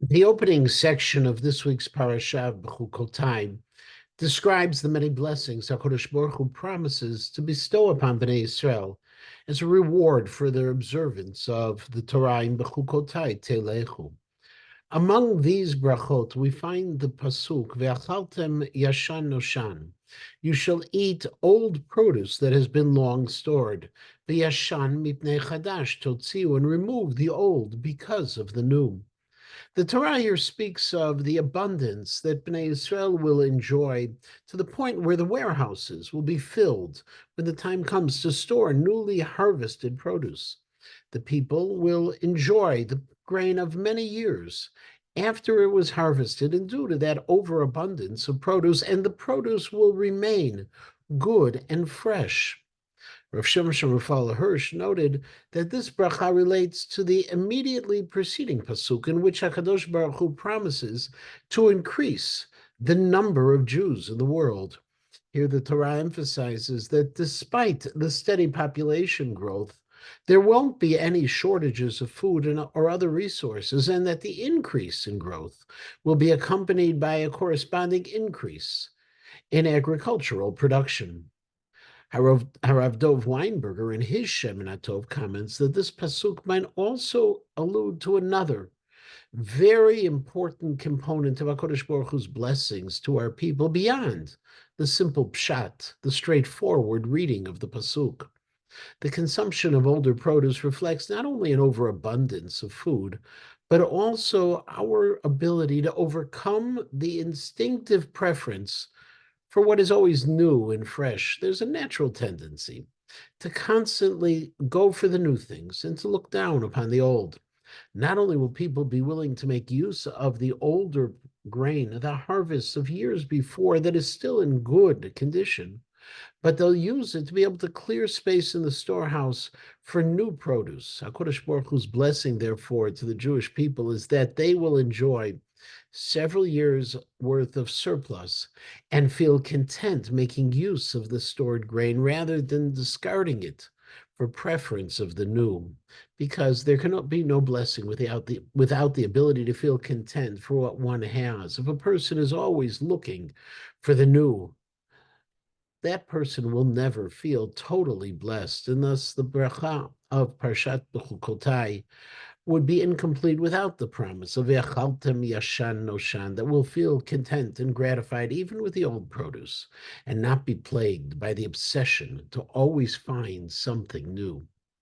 The opening section of this week's parasha, Bechukotai, describes the many blessings HaKadosh Baruch Hu promises to bestow upon Bnei Israel as a reward for their observance of the Torah in Bechukotai Telechu. Among these brachot, we find the pasuk, Ve'achaltem yashan noshan. You shall eat old produce that has been long stored. Ve'yashan mipnei chadash totziu, and remove the old because of the new. The Torah here speaks of the abundance that Bnei Israel will enjoy to the point where the warehouses will be filled when the time comes to store newly harvested produce. The people will enjoy the grain of many years after it was harvested, and due to that overabundance of produce, and the produce will remain good and fresh. Rav Shimshon Raphael Hirsch noted that this bracha relates to the immediately preceding pasuk, in which HaKadosh Baruch Hu promises to increase the number of Jews in the world. Here the Torah emphasizes that despite the steady population growth, there won't be any shortages of food or other resources, and that the increase in growth will be accompanied by a corresponding increase in agricultural production. Harav Dov Weinberger, in his Shemin HaTov, comments that this pasuk might also allude to another very important component of HaKadosh Baruch Hu's blessings to our people beyond the simple pshat, the straightforward reading of the pasuk. The consumption of older produce reflects not only an overabundance of food, but also our ability to overcome the instinctive preference for what is always new and fresh. There's a natural tendency to constantly go for the new things and to look down upon the old. Not only will people be willing to make use of the older grain, the harvests of years before that is still in good condition, but they'll use it to be able to clear space in the storehouse for new produce. HaKadosh Baruch Hu's blessing, therefore, to the Jewish people is that they will enjoy several years worth of surplus and feel content making use of the stored grain rather than discarding it for preference of the new, because there cannot be no blessing without the ability to feel content for what one has. If a person is always looking for the new, that person will never feel totally blessed, and thus the bracha of Parshat Bechukotai would be incomplete without the promise of Echaltem Yashan Noshan, that will feel content and gratified even with the old produce, and not be plagued by the obsession to always find something new.